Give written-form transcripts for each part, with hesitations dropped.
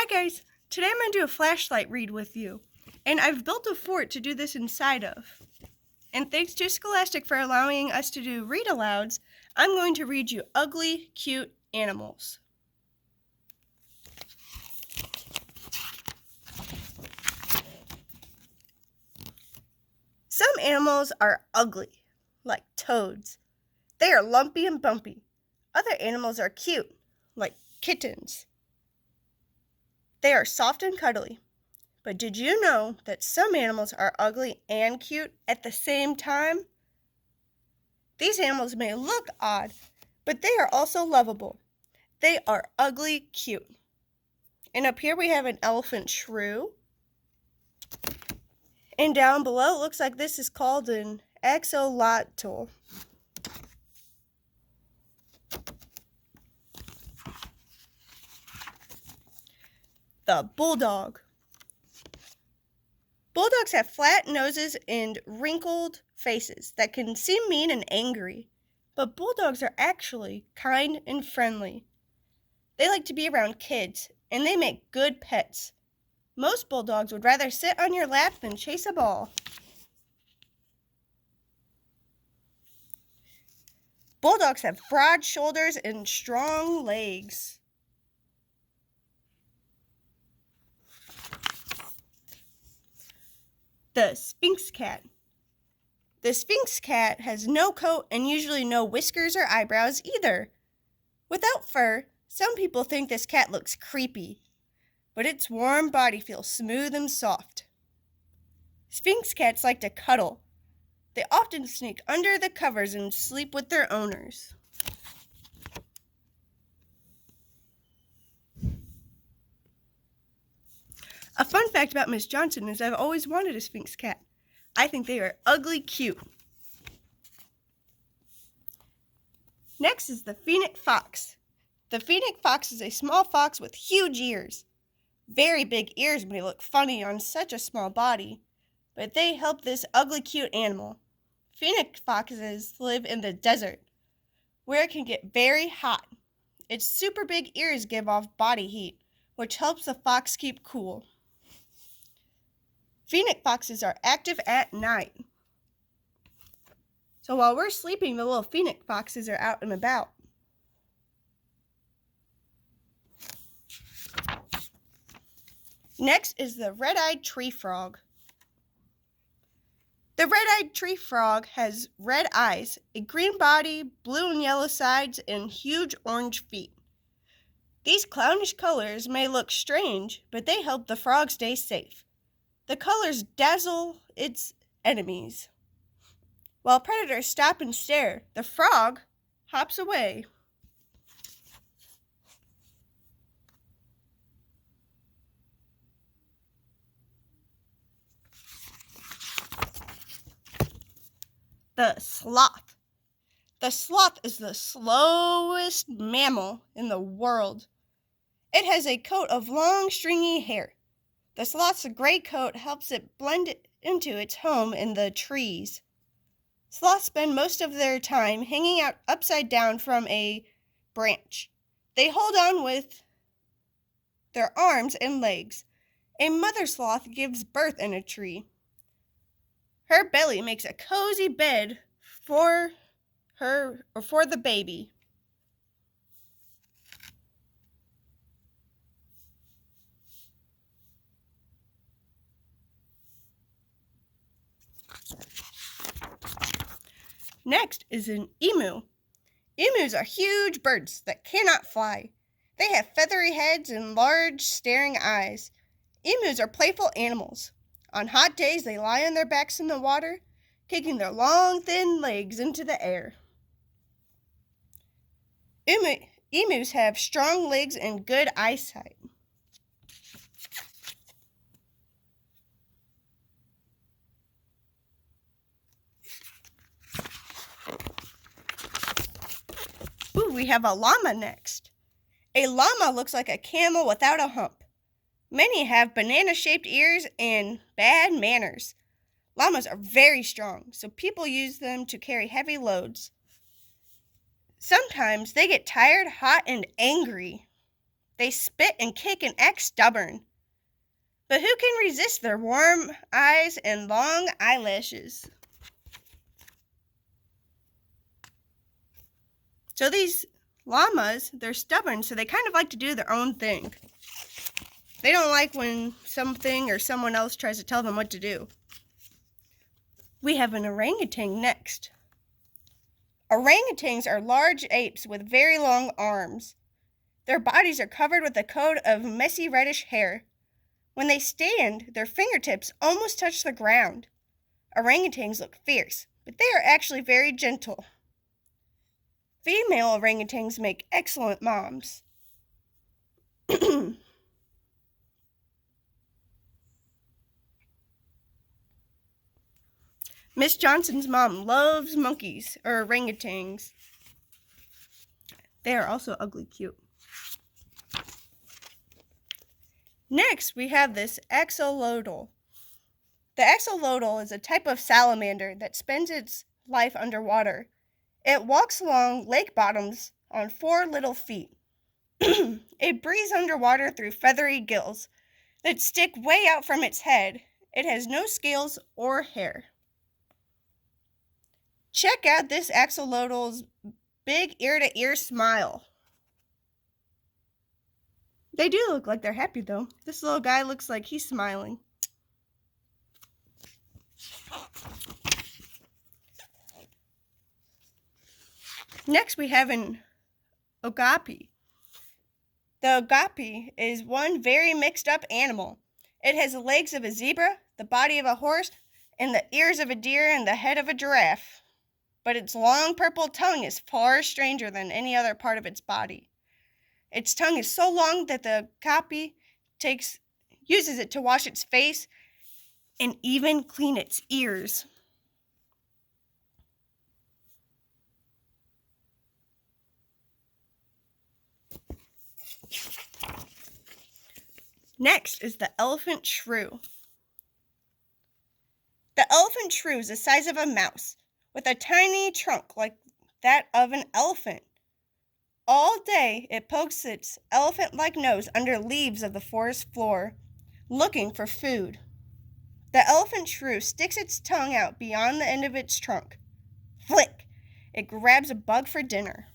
Hi guys, today I'm going to do a flashlight read with you, and I've built a fort to do this inside of. And thanks to Scholastic for allowing us to do read-alouds, I'm going to read you ugly, cute animals. Some animals are ugly, like toads. They are lumpy and bumpy. Other animals are cute, like kittens. They are soft and cuddly. But did you know that some animals are ugly and cute at the same time? These animals may look odd, but they are also lovable. They are ugly cute. And up here we have an elephant shrew. And down below it looks like this is called an axolotl. The bulldog. Bulldogs have flat noses and wrinkled faces that can seem mean and angry, but bulldogs are actually kind and friendly. They like to be around kids, and they make good pets. Most bulldogs would rather sit on your lap than chase a ball. Bulldogs have broad shoulders and strong legs. The Sphinx cat. The Sphinx cat has no coat and usually no whiskers or eyebrows either. Without fur, some people think this cat looks creepy, but its warm body feels smooth and soft. Sphinx cats like to cuddle. They often sneak under the covers and sleep with their owners. A fun fact about Miss Johnson is I've always wanted a Sphinx cat. I think they are ugly cute. Next is the Phoenix fox. The Phoenix fox is a small fox with huge ears. Very big ears may look funny on such a small body, but they help this ugly cute animal. Phoenix foxes live in the desert, where it can get very hot. Its super big ears give off body heat, which helps the fox keep cool. Phoenix foxes are active at night. So while we're sleeping, the little Phoenix foxes are out and about. Next is the red-eyed tree frog. The red-eyed tree frog has red eyes, a green body, blue and yellow sides, and huge orange feet. These clownish colors may look strange, but they help the frog stay safe. The colors dazzle its enemies. While predators stop and stare, the frog hops away. The sloth. The sloth is the slowest mammal in the world. It has a coat of long, stringy hair. The sloth's gray coat helps it blend into its home in the trees. Sloths spend most of their time hanging out upside down from a branch. They hold on with their arms and legs. A mother sloth gives birth in a tree. Her belly makes a cozy bed for her or for the baby. Next is an emu. Emus are huge birds that cannot fly. They have feathery heads and large, staring eyes. Emus are playful animals. On hot days, they lie on their backs in the water, kicking their long, thin legs into the air. Emus have strong legs and good eyesight. Ooh, we have a llama next. A llama looks like a camel without a hump. Many have banana-shaped ears and bad manners. Llamas are very strong, so people use them to carry heavy loads. Sometimes they get tired, hot, and angry. They spit and kick and act stubborn. But who can resist their warm eyes and long eyelashes? So these llamas, they're stubborn, so they kind of like to do their own thing. They don't like when something or someone else tries to tell them what to do. We have an orangutan next. Orangutans are large apes with very long arms. Their bodies are covered with a coat of messy reddish hair. When they stand, their fingertips almost touch the ground. Orangutans look fierce, but they are actually very gentle. Female orangutans make excellent moms. Miss Johnson's mom loves monkeys or orangutans. They are also ugly cute. Next, we have this axolotl. The axolotl is a type of salamander that spends its life underwater. It walks along lake bottoms on 4 little feet. It breathes underwater through feathery gills that stick way out from its head. It has no scales or hair. Check out this axolotl's big ear-to-ear smile. They do look like they're happy though. This little guy looks like he's smiling. Next we have an okapi. The okapi is one very mixed up animal. It has the legs of a zebra, the body of a horse, and the ears of a deer and the head of a giraffe. But its long purple tongue is far stranger than any other part of its body. Its tongue is so long that the okapi uses it to wash its face and even clean its ears. Next is the elephant shrew. The elephant shrew is the size of a mouse, with a tiny trunk like that of an elephant. All day it pokes its elephant-like nose under leaves of the forest floor, looking for food. The elephant shrew sticks its tongue out beyond the end of its trunk. Flick! It grabs a bug for dinner.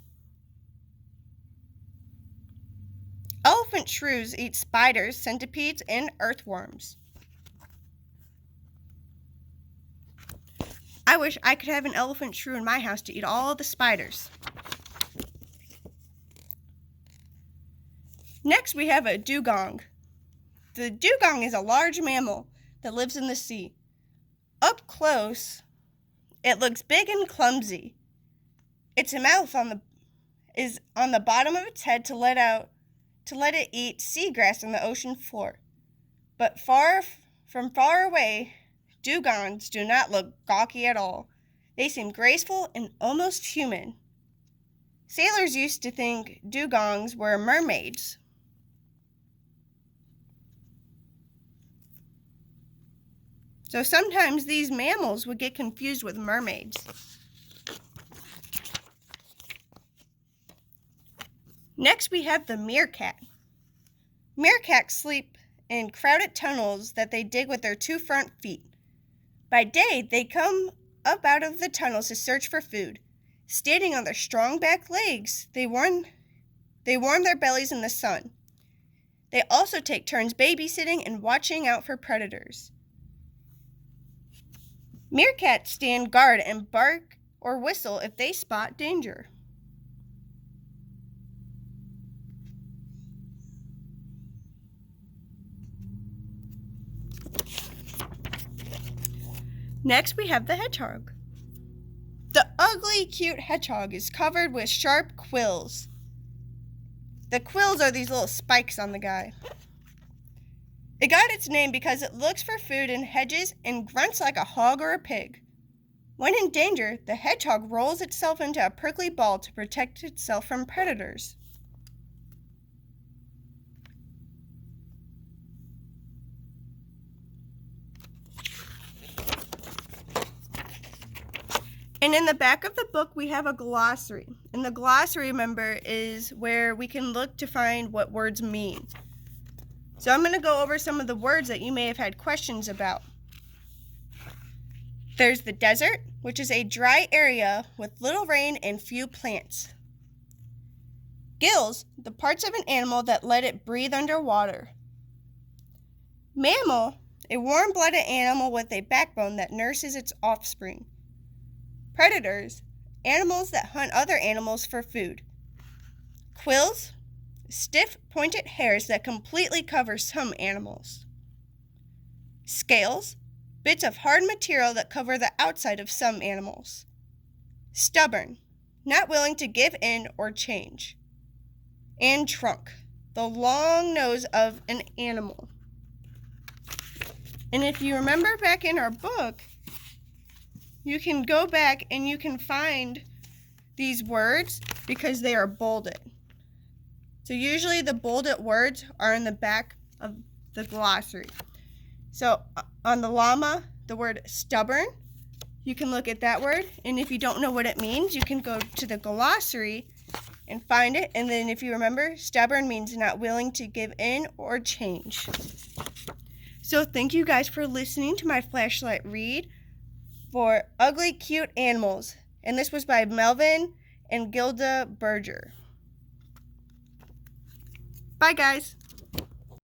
Elephant shrews eat spiders, centipedes, and earthworms. I wish I could have an elephant shrew in my house to eat all the spiders. Next, we have a dugong. The dugong is a large mammal that lives in the sea. Up close, it looks big and clumsy. Its mouth is on the bottom of its head to let it eat seagrass on the ocean floor. But from far away, dugongs do not look gawky at all. They seem graceful and almost human. Sailors used to think dugongs were mermaids. So sometimes these mammals would get confused with mermaids. Next, we have the meerkat. Meerkats sleep in crowded tunnels that they dig with their 2 front feet. By day, they come up out of the tunnels to search for food. Standing on their strong back legs, they warm their bellies in the sun. They also take turns babysitting and watching out for predators. Meerkats stand guard and bark or whistle if they spot danger. Next, we have the hedgehog. The ugly, cute hedgehog is covered with sharp quills. The quills are these little spikes on the guy. It got its name because it looks for food in hedges and grunts like a hog or a pig. When in danger, the hedgehog rolls itself into a prickly ball to protect itself from predators. And in the back of the book, we have a glossary. And the glossary, remember, is where we can look to find what words mean. So I'm going to go over some of the words that you may have had questions about. There's the desert, which is a dry area with little rain and few plants. Gills, the parts of an animal that let it breathe underwater. Mammal, a warm-blooded animal with a backbone that nurses its offspring. Predators, animals that hunt other animals for food. Quills, stiff, pointed hairs that completely cover some animals. Scales, bits of hard material that cover the outside of some animals. Stubborn, not willing to give in or change. And trunk, the long nose of an animal. And if you remember back in our book, you can go back and you can find these words because they are bolded. So usually the bolded words are in the back of the glossary. So on the llama, the word stubborn, you can look at that word. And if you don't know what it means, you can go to the glossary and find it. And then if you remember, stubborn means not willing to give in or change. So thank you guys for listening to my flashlight read for Ugly Cute Animals. And this was by Melvin and Gilda Berger. Bye guys.